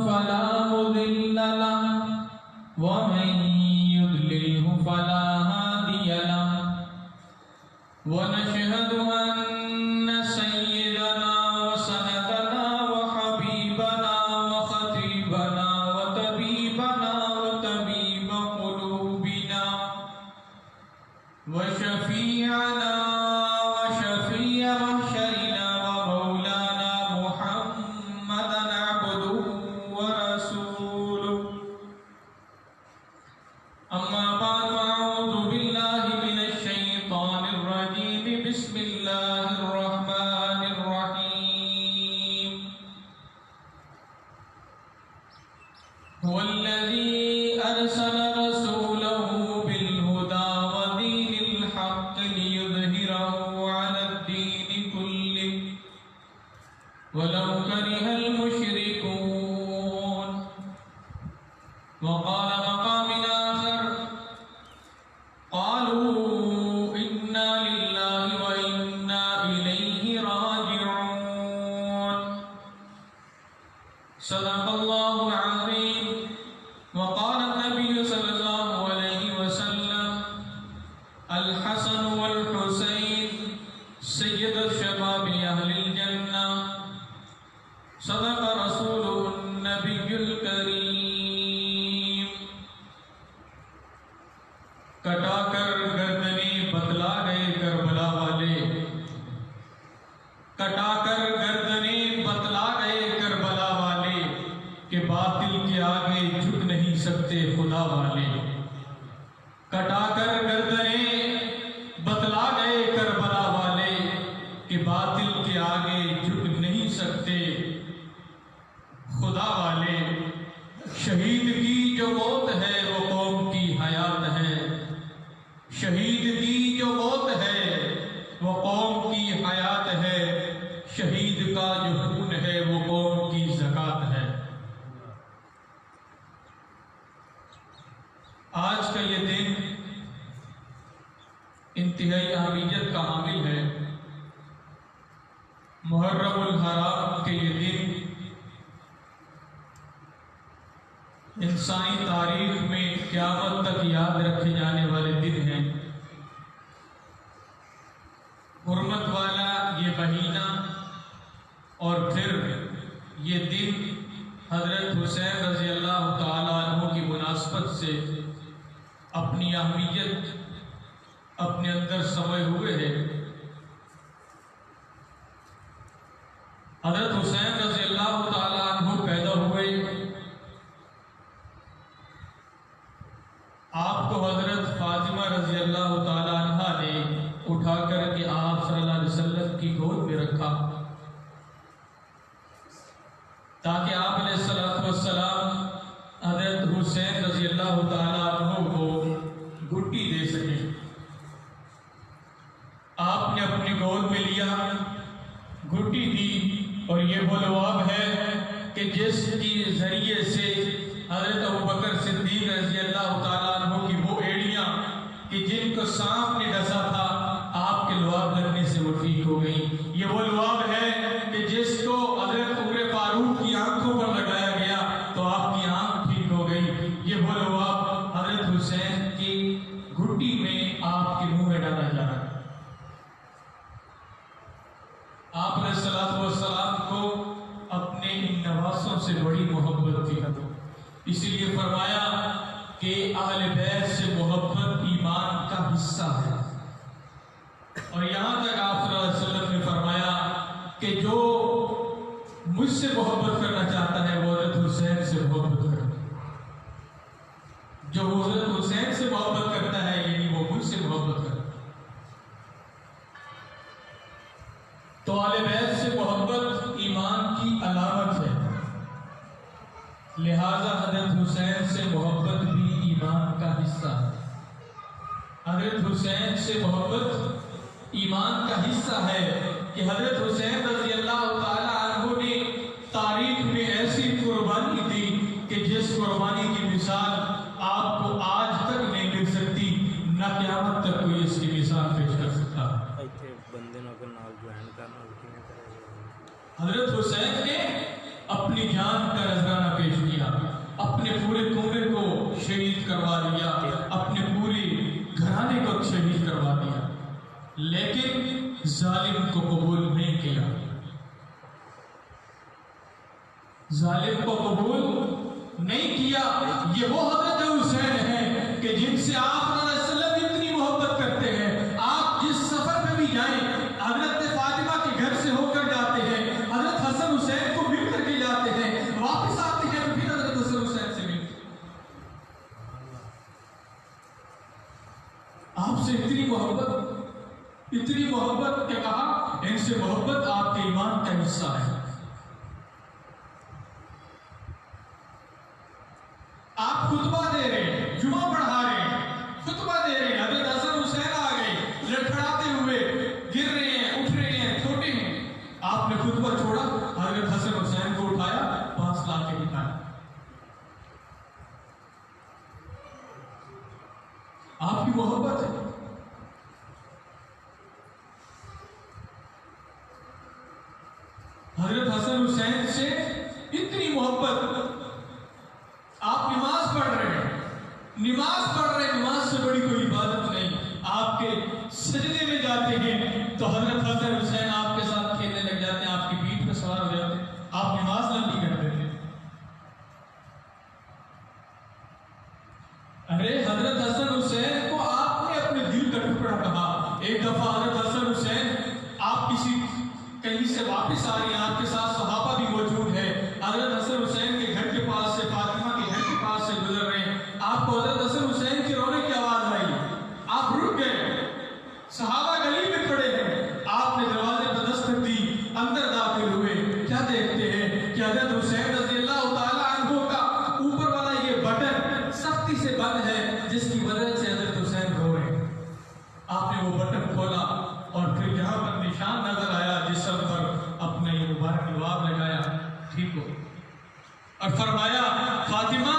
فلا مضل له ومن يضلله فلا هادي له ونشهد أن سيدنا وسندنا وحبيبنا وخطيبنا وطبيبنا وطبيب قلوبنا وشفيعنا وشفيع محشرنا ومولانا محمدا عبده ورسوله أما بعد فأعوذ بالله من الشيطان الرجيم بسم الله الرحمن الرحيم هو الذي أرسل رسوله بالهدى ودين الحق ليظهره على الدين كله ولو كره المشركون وقال مقام آخر قالوا إنا لله وإنا إليه راجعون صدق الله العظيم وقال النبي صلى الله عليه وسلم الحسن والحسين سيد الشباب أهل الجنة صدق رسوله النبي الكريم کٹا کر گردنیں بتلا گئے کربلا والے کٹا کر گردنیں بتلا گئے کربلا والے کہ باطل کے آگے جھک نہیں سکتے خدا والے کٹا کر گردنیں بتلا گئے کربلا والے کہ باطل کے آگے جھک نہیں سکتے خدا والے شہید کی جو موت ہے وہ قوم کی حیات ہے شہید کی جو موت ہے وہ قوم کی حیات ہے شہید کا جو خون ہے وہ قوم کی زکوٰۃ ہے آج کا یہ دن انتہائی اہمیت کا حامل ہے محرم الحرام کے یہ دن انسانی تاریخ میں قیامت تک یاد رکھے جانے والے دن ہیں حرمت والا یہ مہینہ اور پھر یہ دن حضرت حسین رضی اللہ تعالیٰ عنہ کی مناسبت سے اپنی اہمیت اپنے اندر سموئے ہوئے ہے حضرت حسین رضی اللہ تعالیٰ عنہ پیدا ہوئے آپ کو حضرت فاطمہ رضی اللہ تعالیٰ عنہ نے اٹھا کر کے آپ صلی اللہ علیہ وسلم کی گود میں رکھا تاکہ آپ علیہ السلام حضرت حسین رضی اللہ تعالیٰ عنہ کو گھٹی دے سکیں آپ نے اپنی گود میں لیا گھٹی دی اور یہ وہ لواب ہے کہ جس کے ذریعے سے حضرت ابوبکر صدیق رضی اللہ تعالیٰ عنہ کی وہ ایڑیاں کہ جن کو سانپ نے ڈسا تھا آپ کے لواب لگنے سے وہ ٹھیک ہو گئی یہ وہ لواب ہے کہ جس کو حضرت عمر فاروق کی آنکھوں پر لگایا گیا تو آپ کی آنکھ ٹھیک ہو گئی یہ وہ لواب حضرت حسین کی گھٹی میں آپ کے منہ میں ڈالا جا رہا ہے آپ علیہ السلام کو اپنے ان نواسوں سے بڑی محبت تھی اسی لیے فرمایا کہ اہل بیت سے محبت ایمان کا حصہ ہے اور یہاں تک آپ صلی اللہ علیہ وسلم نے فرمایا کہ جو مجھ سے محبت کرنا چاہتا ہے وہ حضرت حسین سے محبت کرتا ہے جو حضرت حسین سے محبت کرتا ہے یعنی وہ مجھ سے محبت کرتا ہے تو اہل بیت سے محبت ایمان کی علامت ہے لہذا حضرت حسین سے محبت بھی ایمان کا حصہ ہے حضرت حسین سے محبت ایمان کا حصہ ہے کہ حضرت حسین رضی اللہ تعالیٰ عنہ نے تاریخ میں ایسی قربانی دی کہ جس قربانی کی مثال آپ کو آج تک نہیں مل سکتی نہ قیامت تک کوئی اس کی مثال پیش کر سکتا حضرت حسین نے اپنی جان کا نذرانہ پیش کیا، اپنے پورے کنبے کو شہید کروا دیا، اپنے پورے گھرانے کو شہید کروا دیا، لیکن ظالم کو قبول نہیں کیا، ظالم کو قبول نہیں کیا۔ یہ وہ حضرت حسین ہیں کہ جن سے آپ صلی اللہ علیہ وسلم اتنی محبت کرتے ہیں۔ آپ جس سفر پہ بھی جائیں، حضرت فاطمہ کے گھر سے ہو کر جاتے ہیں، حضرت حسن حسین کو مل کر کے جاتے ہیں، واپس آتے ہیں تو پھر حضرت حسن حسین سے ملتے ہیں۔ آپ سے اتنی محبت کہ کہا ان سے محبت آپ کے ایمان کا حصہ ہے۔ آپ خطبہ دے رہے ہیں، جمعہ پڑھا رہے ہیں، خطبہ دے رہے ہیں، حضرت حسن حسین آ گئے، لڑکھڑاتے ہوئے گر رہے ہیں، اٹھ رہے ہیں، چھوٹے ہیں۔ آپ نے خطبہ چھوڑا، حضرت حسن حسین کو اٹھایا، 5 لاکھ کے بٹھایا۔ آپ کی محبت ہے۔ حضرت حسن حسین سے اتنی محبت۔ آپ نماز پڑھ رہے ہیں، نماز سے بڑی کوئی عبادت نہیں۔ آپ کے سجدے میں جاتے ہیں تو حضرت حسن حسین آپ کے ساتھ کھیلنے لگ جاتے ہیں، آپ کی پیٹھ پہ سوار ہو جاتے ہیں، آپ نماز لمبی کر دیتے ہیں۔ ارے حضرت حسن حسین کو آپ نے اپنے دل کا ٹکڑا کہا۔ ایک دفعہ حضرت حسن حسین آپ کہیں سے واپس آ رہے ہیں، آپ کے ساتھ صحابہ بھی موجود ہے، حضرت حسن حسین کے گھر کے پاس سے، فاطمہ کے گھر کے پاس سے گزر رہے ہیں، آپ کو حضرت حسن حسین کی رونے کی آواز آئی، آپ رک گئے، صحابہ گلی میں کھڑے ہیں، آپ نے دروازے پر دستک دی، اندر داخل ہوئے، کیا دیکھتے ہیں کہ حضرت حسین رضی اللہ تعالی عنہ کا اوپر والا یہ بٹن سختی سے بند ہے، جس کی وجہ سے حضرت حسین رو رہے ہیں۔ آپ نے وہ بٹن کھولا اور پھر جہاں پر نشان نظر آیا جسم پر، اپنے یہ مبارک لباب لگایا، ٹھیک ہو، اور فرمایا فاطمہ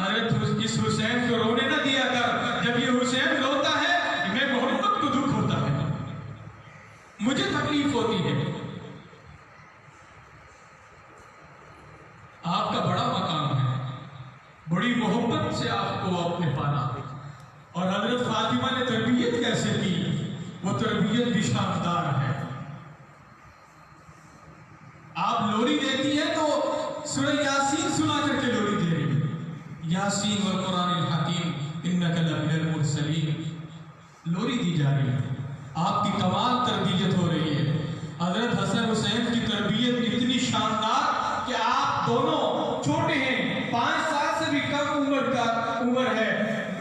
حضرت اس حسین کو رونے نہ دیا کر، جب یہ حسین روتا ہے میں محمد کو دکھ ہوتا ہے، مجھے تکلیف ہوتی ہے۔ آپ کا بڑا مقام ہے، بڑی محبت سے آپ کو آپ نے پالا، اور حضرت فاطمہ نے تربیت کیسے کی، وہ تربیت بھی شاندار ہے۔ آپ لوری دیتی ہیں تو سورہ یاسین سنا کر کے لوری دے رہی ہے، یاسین والقرآن الحکیم انک لمن المرسلین، لوری دی جا رہی ہے، آپ کی کمال تربیت ہو رہی ہے۔ حضرت حسن حسین کی تربیت اتنی شاندار کہ آپ دونوں چھوٹے ہیں، 5 سال سے بھی کم عمر ہے،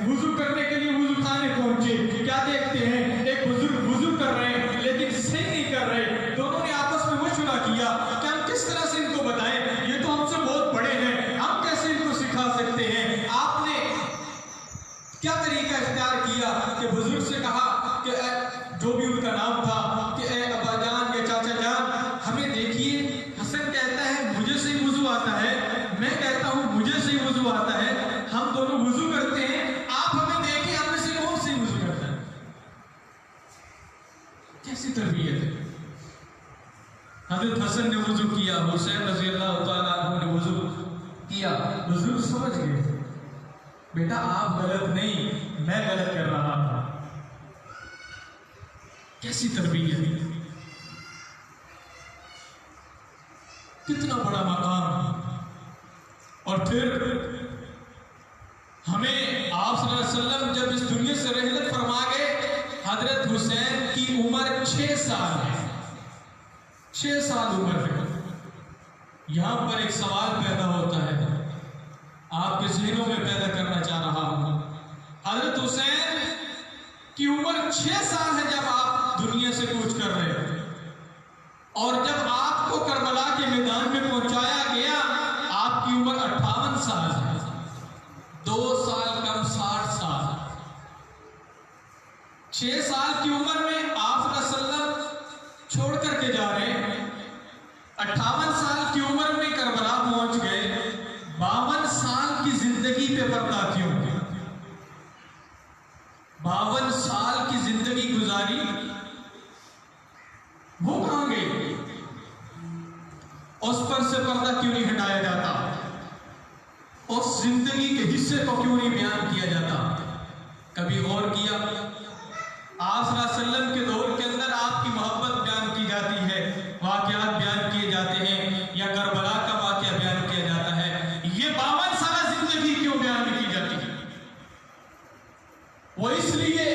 وضو کرنے کے لیے وضو خانے پہنچے، کیا دیکھتے ہیں ایک بزرگ وضو کر رہے ہیں لیکن صحیح نہیں کر رہے، دونوں نے آپس میں مشورہ کیا کہ ہم کس طرح سے ان کو بتائیں، یہ تو ہم سے بہت بڑے ہیں، ہم کیسے ان کو سکھا سکتے ہیں۔ آپ نے کیا طریقہ اختیار کیا کہ بزرگ سے کہا کہ جو بھی ان کا نام تھا کہ اے ابا جان یا چاچا جان، ہمیں دیکھیے، حسن کہتا ہے مجھے سے ہی وضو آتا ہے، میں کہتا ہوں مجھے سے ہی وضو آتا ہے، ہم دونوں وضو کرتے ہیں، آپ ہمیں دیکھیں ہم میں سے کون سے وضو کرتا ہے۔ کیسی تربیت ہے۔ حضرت حسن نے وضو کیا، حسین رضی اللہ تعالیٰ عنہ نے وضو کیا، بزرگ سمجھ گئے بیٹا آپ غلط نہیں، میں غلط کر رہا تھا۔ کیسی تربیت، کتنا بڑا مقام۔ اور پھر ہمیں آپ صلی اللہ علیہ وسلم جب اس دنیا سے رحلت فرما گئے، حضرت حسین کی عمر 6 سال ہے، 6 سال عمر ہے۔ یہاں پر ایک سوال پیدا ہوتا ہے، آپ کے ذہنوں میں پیدا کرنا چاہ رہا ہوں۔ حضرت حسین کی عمر 6 سال ہے جب آپ دنیا سے کوچ کر رہے ہیں، اور جب آپ کو کربلا کے میدان میں پہنچایا گیا آپ کی عمر 58 سال ہے، 2 سال کم 60 سال۔ 6 سال کی عمر میں آپ صلی اللہ علیہ وسلم چھوڑ کر کے جا رہے ہیں، 58 سال کی عمر میں کربلا پہنچ گئے، 52 سال کی زندگی پہ پردہ کیوں؟ 52 سال کی زندگی گزاری، وہ کہاں گئے؟ اس پر سے پردہ کیوں نہیں ہٹایا جاتا؟ اس زندگی کے حصے کو کیوں نہیں بیان کیا جاتا؟ کبھی غور کیا؟ آپ صلی اللہ علیہ وسلم کے دور کے اندر آپ کی محبت بیان کی جاتی ہے، واقعات بیان کیے جاتے ہیں، یا کربلا کا واقعہ بیان کیا جاتا ہے، یہ 52 سالہ زندگی کیوں بیان نہیں کی جاتی؟ وہ اس لیے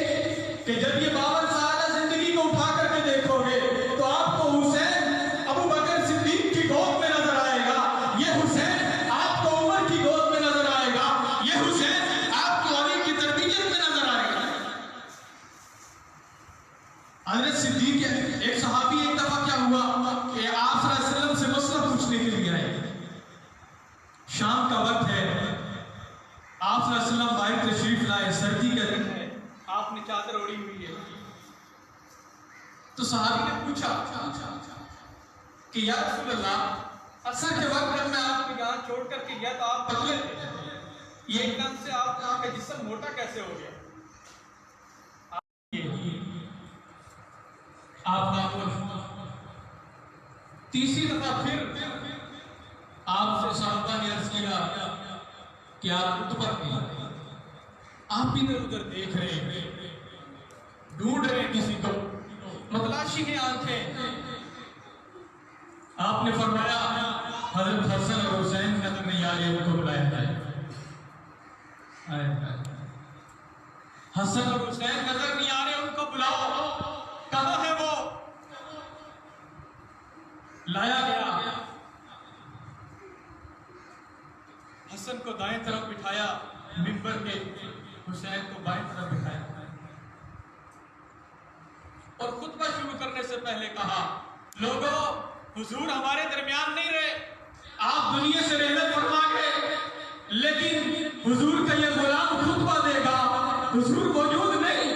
کہ جب یہ 52 سالہ زندگی کو اٹھا کر کے دیکھو گے تو آپ کو حسین ابو بکر صدیق کی گود میں نظر آئے گا، یہ حسین آپ کو عمر کی گود میں نظر آئے گا، یہ حسین آپ کو علی کی تربیت میں نظر آئے گا۔ حضرت صدیق ایک صحابی ایک دفعہ کیا ہوا کہ آپ صلی اللہ علیہ وسلم سے مسئلہ پوچھنے کے لیے آئے، شام کا وقت ہے، آپ صلی اللہ علیہ وسلم باہر تشریف لائے، سردی کا دن ہے، آپ نے چادر اوڑھی ہوئی ہے، تو صحابی نے پوچھا کہ یا رسول اللہ، عصر کے وقت جب میں آپ کی جان چھوڑ کر کے گیا تو آپ پتلے تھے، یہ ایک دم سے آپ کا جسم موٹا کیسے ہو گیا؟ آپ کا تیسری دفعہ پھر آپ سے صحابہ نے عرض کیا کہ آپ اتبر ہیں، آپ ادھر ادھر دیکھ رہے ہیں، ڈھونڈ رہے ہیں کسی کو، متلاشی ہیں آنکھیں۔ آپ نے فرمایا حضرت حسن اور حسین نظر نہیں آ رہے، ان کو بلایا جائے۔ حسن اور حسین نظر نہیں آ رہے، ان کو بلاؤ، کہاں ہے وہ؟ لایا گیا، حسن کو دائیں طرف بٹھایا منبر کے، حسین کو بائیں طرف بٹھایا، اور خطبہ شروع کرنے سے پہلے کہا، لوگوں حضور ہمارے درمیان نہیں رہے، آپ دنیا سے رحلت فرما گئے، لیکن حضور کا یہ غلام خطبہ دے گا، حضور موجود نہیں۔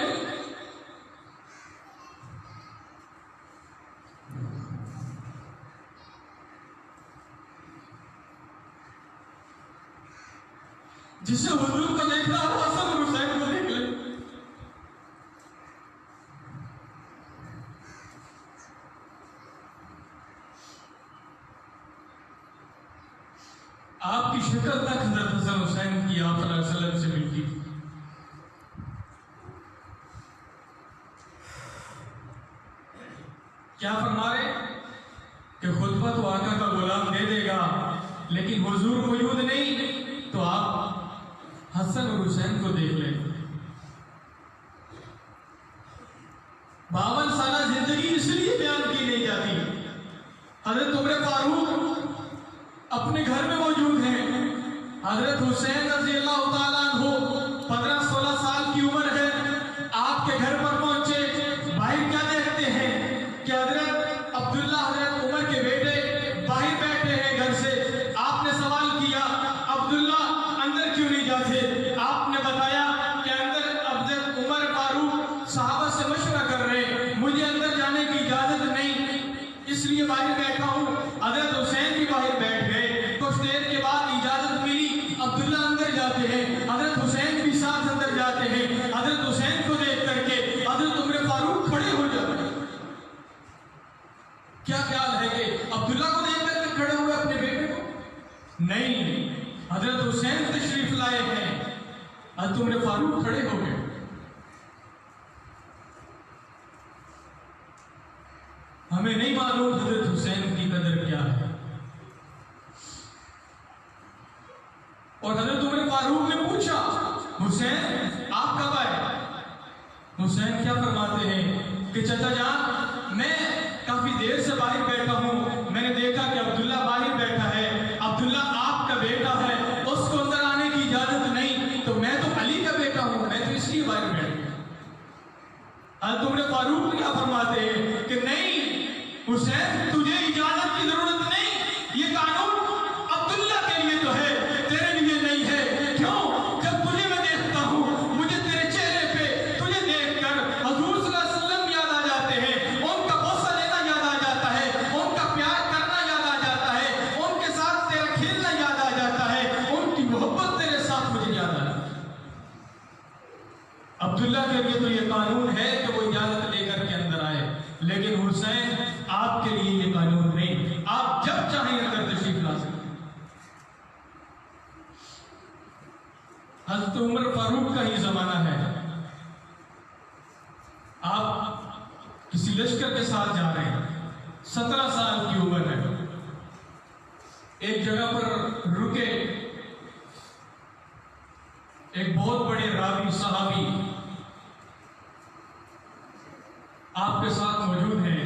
جسے حضور کو دیکھنا ہو حسن اور حسین کو دیکھ لے۔ آپ کی شکل تک حضرت حسن حسین کی آپ صلی اللہ علیہ وسلم سے ملتی تھی۔ کیا فرما رہے کہ خطبہ تو آقا کا غلام دے دے گا، لیکن حضور موجود نہیں، تو آپ حسن اور حسین کو دیکھ لیں۔ 52 سالہ زندگی اس لیے بیان کی نہیں جاتی۔ حضرت عمر فاروق اپنے گھر میں موجود ہیں، حضرت حسین رضی اللہ تعالیٰ عنہ 15-16 سال کی عمر ہے، آپ کے گھر پر پہنچے، باہر کیا دیکھتے ہیں کہ حضرت عبداللہ حضرت عمر کے بیٹے باہر بیٹھے ہیں گھر سے۔ آپ نے سوال کیا، عبداللہ اندر کیوں نہیں جاتے؟ آپ نے بتایا کہ اندر حضرت عمر فاروق صحابہ سے مشورہ کر رہے ہیں، مجھے اندر جانے کی اجازت نہیں، اس لیے باہر بیٹھا ہوں۔ حضرت حسین بھی باہر بیٹھ گئے، کچھ دیر کے بعد اجازت ملی، عبداللہ اندر جاتے ہیں، حضرت حسین بھی ساتھ اندر جاتے ہیں۔ حضرت حسین کو دیکھ کر کے حضرت عمر فاروق کھڑے ہو جاتے ہیں۔ کیا خیال ہے کہ عبداللہ کو دیکھ کر کے کھڑے ہوئے اپنے بیٹے کو؟ نہیں، حضرت حسین تشریف لائے ہیں، حضرت عمر فاروق کھڑے ہو گئے۔ ہمیں نہیں معلوم حضرت حسین کی قدر کیا ہے، اور حضرت عمر فاروق نے پوچھا، حسین آپ کب آئے؟ حسین کیا فرماتے ہیں کہ چچا جان، میں کافی دیر سے باہر بیٹھا ہوں، میں نے دیکھا کہ عبداللہ باہر بیٹھا ہے، عبداللہ آپ کا بیٹا ہے، اس کو اندر آنے کی اجازت نہیں، تو میں تو علی کا بیٹا ہوں، میں تو اس لیے باہر بیٹھ گیا۔ حضرت عمر فاروق کیا فرماتے ہیں کہ نہیں حسین، تجھے اجازت کی ضرورت نہیں، یہ قانون عبداللہ کے لیے تو ہے، تیرے لیے نہیں ہے۔ کیوں؟ جب تجھے میں دیکھتا ہوں، مجھے تیرے چہرے پہ تجھے دیکھ کر حضور صلی اللہ علیہ وسلم یاد آ جاتے ہیں، ان کا بوسہ لینا یاد آ جاتا ہے، ان کا پیار کرنا یاد آ جاتا ہے، ان کے ساتھ تیرا کھیلنا یاد آ جاتا ہے، ان کی محبت تیرے ساتھ مجھے یاد آ جاتی ہے۔ عبداللہ کے لیے تو یہ قانون ہے کہ وہ اجازت لے کر کے اندر آئے، لیکن حسین آپ کے لیے یہ قانون نہیں، آپ جب چاہیں اندر تشریف لا سکتے ہیں۔ حضرت عمر فاروق کا ہی زمانہ ہے، آپ کسی لشکر کے ساتھ جا رہے ہیں، 17 سال کی عمر ہے، ایک جگہ پر رکے، ایک بہت بڑے راوی صحابی آپ کے ساتھ موجود ہیں،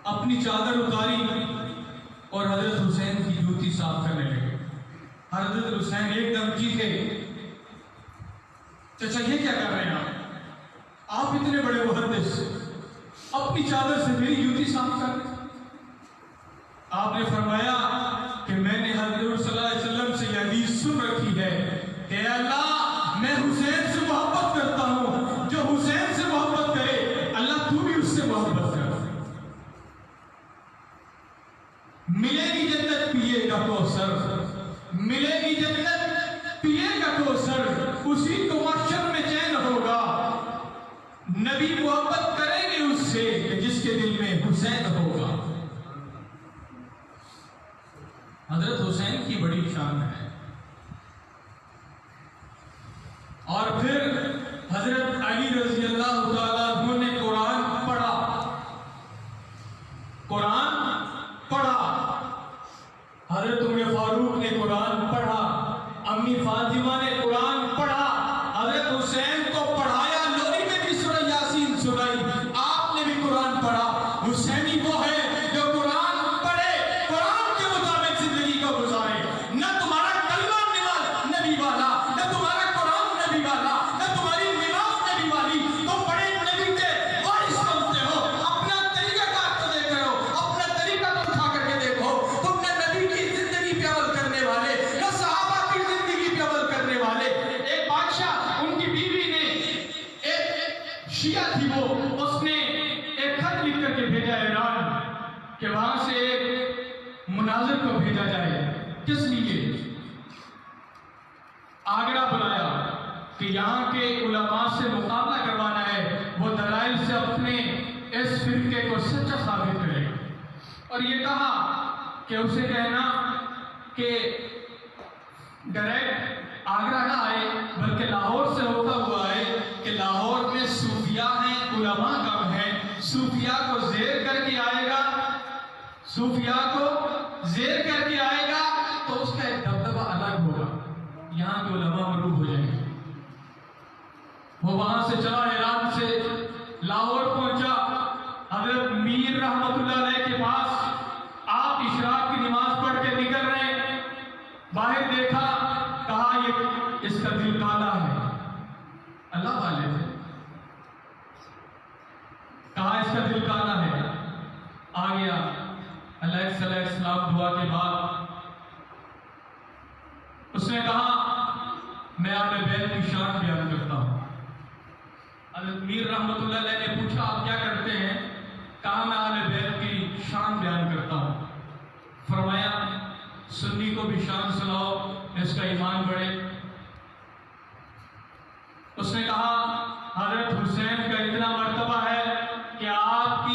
اپنی چادر اتاری اور حضرت حسین کی جوتی صاف کرنے لگے۔ حضرت حسین ایک دم چیخے، چچا یہ کیا کر رہے ہیں آپ اتنے بڑے محدث، اپنی چادر سے میری جوتی صاف کر رہے ہیں؟ آپ نے فرمایا کہ میں نے حضرت صلی اللہ علیہ وسلم سے یہ حدیث سن رکھی ہے کہ اے اللہ میں حسین سے محبت کرتا ہوں، جو حسین سے محبت کرے اللہ تو بھی اس سے محبت کر۔ ملے گی جنت پیے گا کوثر، ملے گی جنت پیے گا کوثر، اسی کو محشر میں چین ہوگا، نبی محبت کریں گے اس سے کہ جس کے دل میں حسین ہوگا۔ حضرت حسین کی بڑی شان ہے۔ اور پھر حضرت علی رضی اللہ تعالیٰ عنہ نے قرآن پڑھا، قرآن پڑھا، حضرت عمر فاروق نے قرآن پڑھا، امی فاطمہ نے قرآن پڑھا، حضرت حسین کو پڑھایا، لوری میں بھی سورہ یاسین سنائی، آپ نے بھی قرآن پڑھا۔ حسینی وہ ہے جو قرآن پڑھے، قرآن کے مطابق زندگی کو گزارے، نہ تمہارا کلمہ نبی والا، نہ تمہارا قرآن نبی والا، نہ تمہاری نماز نبی والی، تم بڑے نبی کے وارث بنتے ہو۔ اپنا طریقہ کار تو دیکھ رہے ہو، اپنا طریقہ تو اٹھا کر کے دیکھو، تم نے نبی کی زندگی پہ عمل کرنے والے، نہ صحابہ کی زندگی پہ عمل کرنے والے۔ ایک بادشاہ، ان کی بیوی نے، ایک شیعہ تھی وہ، اس نے ایک خط لکھ کر کے بھیجا ایران کہ وہاں سے ایک مناظر کو بھیجا جائے۔ کس لیے؟ آگرہ بلایا کہ یہاں کے علماء سے مقابلہ کروانا ہے، وہ دلائل سے اپنے اس فرقے کو سچا ثابت کرے، اور یہ کہا کہ اسے کہنا کہ ڈائریکٹ آگرہ نہ آئے بلکہ لاہور سے ہوتا ہوا آئے، کہ لاہور میں صوفیاء ہیں، علماء کم ہیں، صوفیاء کو زیر کر کے آئے گا، صوفیاء کو زیر کر کے آئے گا تو اس کا ایک دبدبہ الگ ہوگا، یہاں کے علماء مغلوب ہو جائیں گے۔ وہ وہاں سے چلا، ایران سے لاہور پہنچا، حضرت میر رحمت اللہ علیہ کے پاس، آپ اشراق کی نماز پڑھ کے نکل رہے ہیں، باہر دیکھا، کہا یہ اس کا دل کالا ہے، اللہ والے تھے، کہا اس کا دل کالا ہے، آ گیا، علیہ السلام دعا کے بعد اس نے کہا میں آپ بیت کی شان بیان کرتا ہوں۔ حضرت میر رحمت اللہ علیہ نے پوچھا آپ کیا کرتے ہیں؟ کہا میں اہل بیت کی شان بیان کرتا ہوں۔ فرمایا سنی کو بھی شان سناؤ، اس کا ایمان بڑھے۔ اس نے کہا حضرت حسین کا اتنا مرتبہ ہے کہ آپ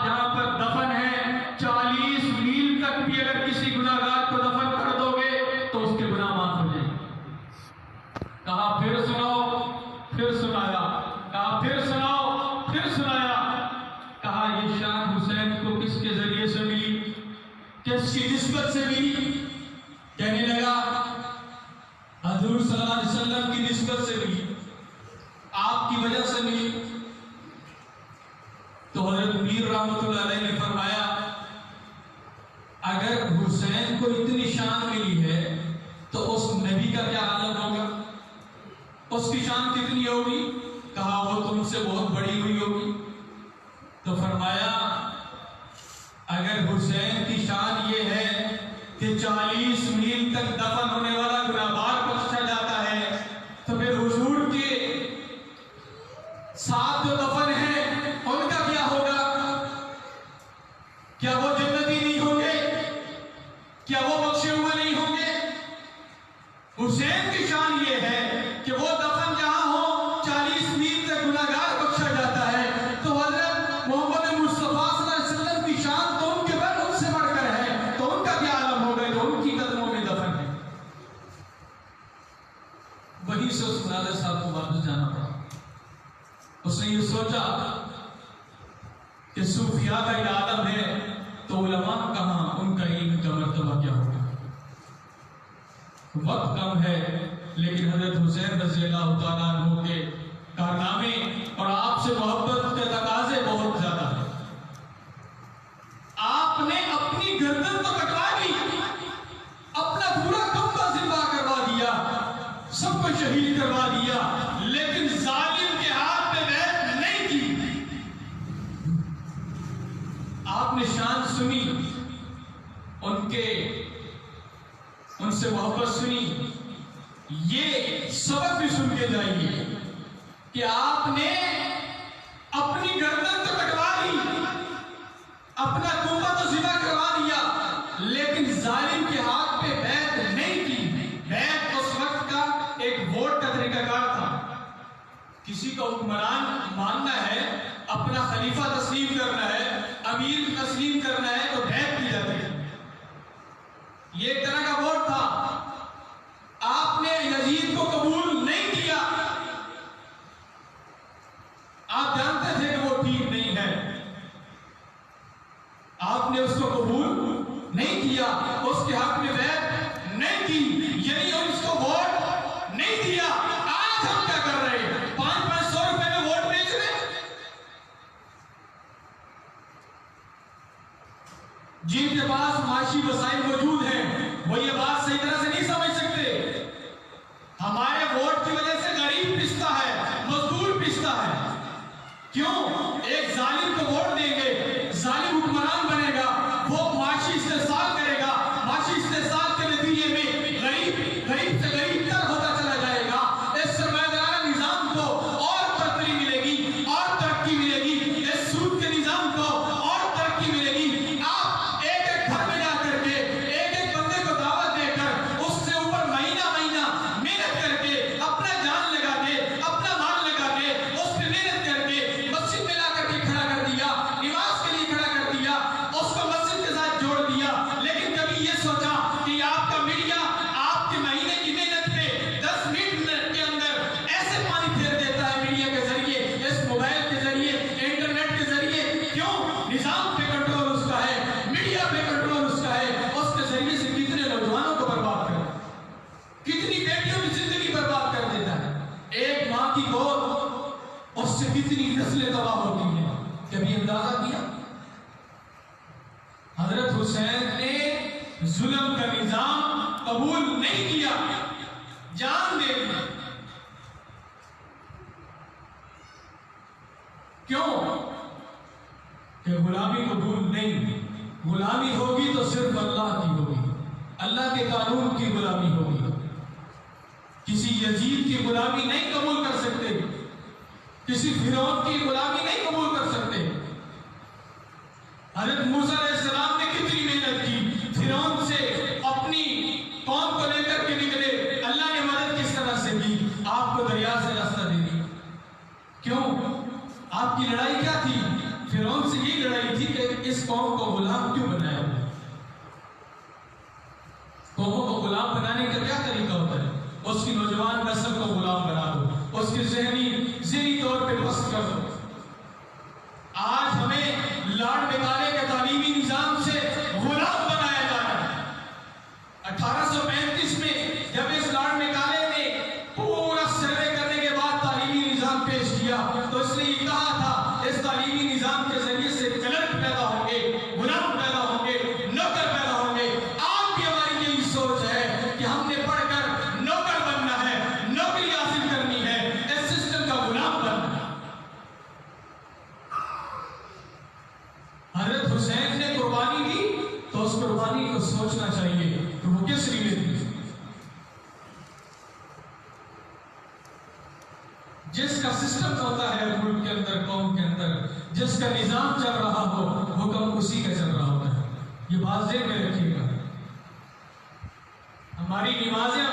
جہاں پر دفن ہے 40 میل تک بھی اگر کسی گناہگار کو دفن کر دو گے تو اس کے گناہ معاف ہو جائیں گے۔ کہا پھر سناؤ، پھر سنایا، کہا پھر سناؤ، پھر سنایا، کہا یہ شان حسین کو کس کے ذریعے سے ملی، کس کی نسبت سے ملی؟ کہنے لگا حضور صلی اللہ علیہ وسلم کی نسبت سے ملی، آپ کی وجہ سے ملی۔ تو حضرت میر رحمت اللہ علیہ نے فرمایا اگر حسین کو اتنی شان ملی ہے تو اس نبی کا کیا حالت ہوگا، اس کی شان کتنی ہوگی؟ کہا وہ تم سے بہت بڑی ہوئی ہوگی۔ تو فرمایا اگر حسین کی شان یہ ہے کہ 40 میل تک دفن ہونے والا گنہگار بخشا جاتا ہے، تو پھر حضور کے ساتھ جو دفن ہیں ان کا کیا ہوگا؟ کیا وہ جنتی نہیں ہوں گے؟ کیا وہ بخشے ہوئے نہیں ہوں گے؟ حسین کی شان یہ ہے کہ وہ دفن جہاں ہو 40 میل تک گنہگار بخشا جاتا ہے، تو حضرت محمد مصطفیٰ صلی اللہ علیہ وسلم کی شان تو ان کے بعد ان سے بڑھ کر اس نے یہ سوچا کہ صوفیاء کا یہ عالم ہے تو علماء کہاں، ان کا علم کا مرتبہ کیا ہوگا؟ وقت کم ہے، لیکن حضرت حسین رضی اللہ تعالیٰ عنہ کے کارنامے اور آپ سے محبت کے تقاضے بہت زیادہ ہیں۔ آپ نے اپنی گردن تو کٹوا دی، اپنا پورا کنبہ زندہ کروا دیا، سب کو شہید کروا دیا، لیکن ظالم کے ہاتھ میں بیعت نہیں کی۔ آپ نے شان سنی، ان سے محبت سنی۔ یہ سبق بھی سن کے جائیے کہ آپ نے اپنی گردن تو کٹوا دی، اپنا کنبہ تو ذبح کروا دیا، لیکن ظالم کے ہاتھ پہ بیعت نہیں کی۔ بیعت اس وقت کا ایک ووٹ کا طریقہ کار تھا۔ کسی کا حکمران ماننا ہے، اپنا خلیفہ تسلیم کرنا ہے، امیر تسلیم کرنا ہے تو بیعت کی جاتی ہے۔ یہ ایک طرح کا ووٹ تھا۔ آپ نے یزید کو قبول نہیں کیا، آپ جانتے تھے کہ وہ ٹھیک نہیں ہے، آپ نے اس کو قبول نہیں کیا، اس کے حق میں بیعت نہیں کی، یعنی اس کو ووٹ نہیں دیا۔ آج ہم کیا کر رہے ہیں؟ 500 روپے میں ووٹ بیچ رہے ہیں۔ جن کے پاس معاشی وسائل موجود ہیں وہ یہ بات صحیح طرح سے نہیں سمجھ سکتے۔ ہمارے ووٹ کی وجہ سے غریب پستا ہے، مزدور پستا ہے۔ کیوں؟ ایک ظالم کو ووٹ دیں گے، ظالم حکمران بنے گا، وہ معاشی استحصال کرے گا، معاشی استحصال کے نتیجے میں غریب سے غریب تر ہوتا چلا جائے گا۔ اس سرمایہ نظام کو اور برتری ملے گی، اور ترقی ملے گی، اس سود کے نظام کو اور ترقی ملے گی۔ آپ ایک ایک گھر میں جا کر کے ایک ایک بندے کو دعوت دے کر اس سے اوپر مہینہ محنت کر کے اپنا جان لگا کے اپنا مال لگا کے اس پہ محنت کر کے مسجد میں لا کر کے کھڑا کر دیا، نماز کے لیے کھڑا کر دیا، اس کو مسجد کے ساتھ جوڑ دیا۔ لیکن کبھی یہ سوچا کہ آپ کا میڈیا آپ کے مہینے کی محنت پہ 10 منٹ کے اندر ایسے پانی پھیر دیتا ہے میڈیا کے ذریعے، اس موبائل کے ذریعے، انٹرنیٹ کے ذریعے؟ کیوں؟ نظام پہ کنٹرول اس کا ہے، میڈیا پہ کنٹرول اس کا ہے۔ اس کے ذریعے سے کتنے نوجوانوں کو برباد کر، کتنی بیٹیوں کی زندگی برباد کر دیتا ہے۔ ایک ماں کی گود، اس سے کتنی نسلیں تباہ ہوتی ہیں۔ کبھی اندازہ کیا؟ حضرت حسین نے ظلم کا نظام قبول نہیں کیا، جان دے دی۔ کیوں؟ کہ غلامی قبول نہیں۔ غلامی ہوگی تو صرف اللہ کی ہوگی، اللہ کے قانون کی غلامی ہوگی۔ کسی یزید کی غلامی نہیں قبول کر سکتے، کسی فرعون کی غلامی نہیں قبول کر سکتے۔ حضرت موسیٰ علیہ السلام نے کتنی محنت کی، فرعون سے اپنی قوم کو لے کر کے نکلے، اللہ نے مدد کس طرح سے کی؟ آپ کو دریا سے راستہ دے دی۔ کیوں؟ آپ کی لڑائی کیا تھی؟ فرعون سے یہ لڑائی تھی کہ اس قوم کو غلام کیوں بنایا ہوا؟ قوموں کو غلام بنانے کا کیا طریقہ ہوتا ہے؟ اس کی نوجوان نسل کو غلام بنا دو، اس کی ذہنی طور پہ پست کر دو۔ آج ہمیں لارڈ میکالے کے تعلیمی نظام سے غلام بنایا جا رہا ہے۔ 1835 میں جب اس لارڈ میکالے نے پورا سروے کرنے کے بعد تعلیمی نظام پیش کیا تو اس نے یہ کہا تھا اس تعلیمی نظام کے ذریعے سے کلرک پیدا ہوں گے، غلام پیدا ہوں گے، نوکر پیدا ہوں گے۔ آج بھی ہماری یہی سوچ ہے کہ ہم نے پڑھ کر نوکر بننا ہے، نوکری حاصل کرنی ہے، اس سسٹم کا غلام بننا ہے۔ حضرت حسین نے قربانی دی تو اس قربانی کو سوچنا چاہیے کہ وہ کس لیے دی۔ جس کا سسٹم ہوتا ہے ملک کے اندر، قوم کے اندر، جس کا نظام چل رہا ہو، حکم اسی کا چل رہا ہوتا ہے۔ یہ بات ذہن میں رکھیے گا۔ ہماری نمازیں،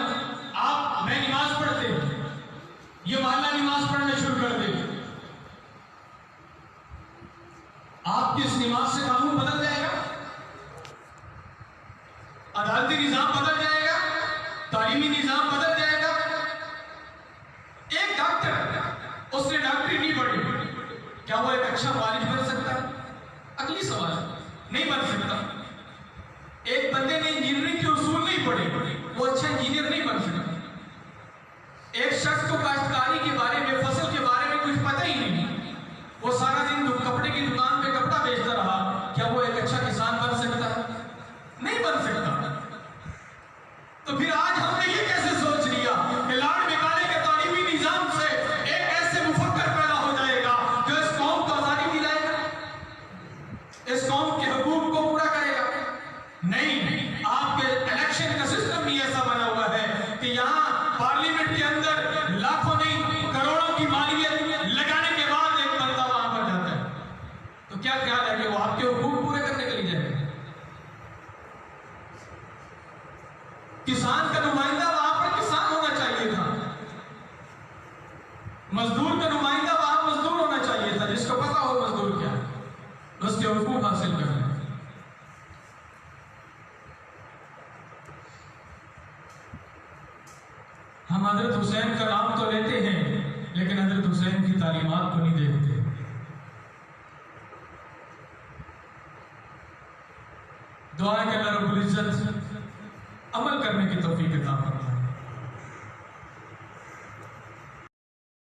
میں نماز پڑھتے ہیں، یہ محلہ نماز پڑھنا شروع کر دے، آپ کی اس نماز سے قانون بدل جائے گا، عدالتی نظام بدل جائے گا، تعلیمی نظام بدل جائے گا۔ ایک ڈاکٹر، اس نے ڈاکٹری نہیں پڑھی، کسان کا نمائندہ وہاں پر کسان ہونا چاہیے تھا، مزدور کا نمائندہ وہاں مزدور ہونا چاہیے تھا، جس کو پتا ہو مزدور کیا ہے، اس کے حقوق حاصل کرنا۔ ہم حضرت حسین کا نام تو لیتے ہیں لیکن حضرت حسین کی تعلیمات کو نہیں دیکھتے۔ دعا ہے کہ اللہ رب العزت عمل کرنے کی توفیق عطا فرمائے۔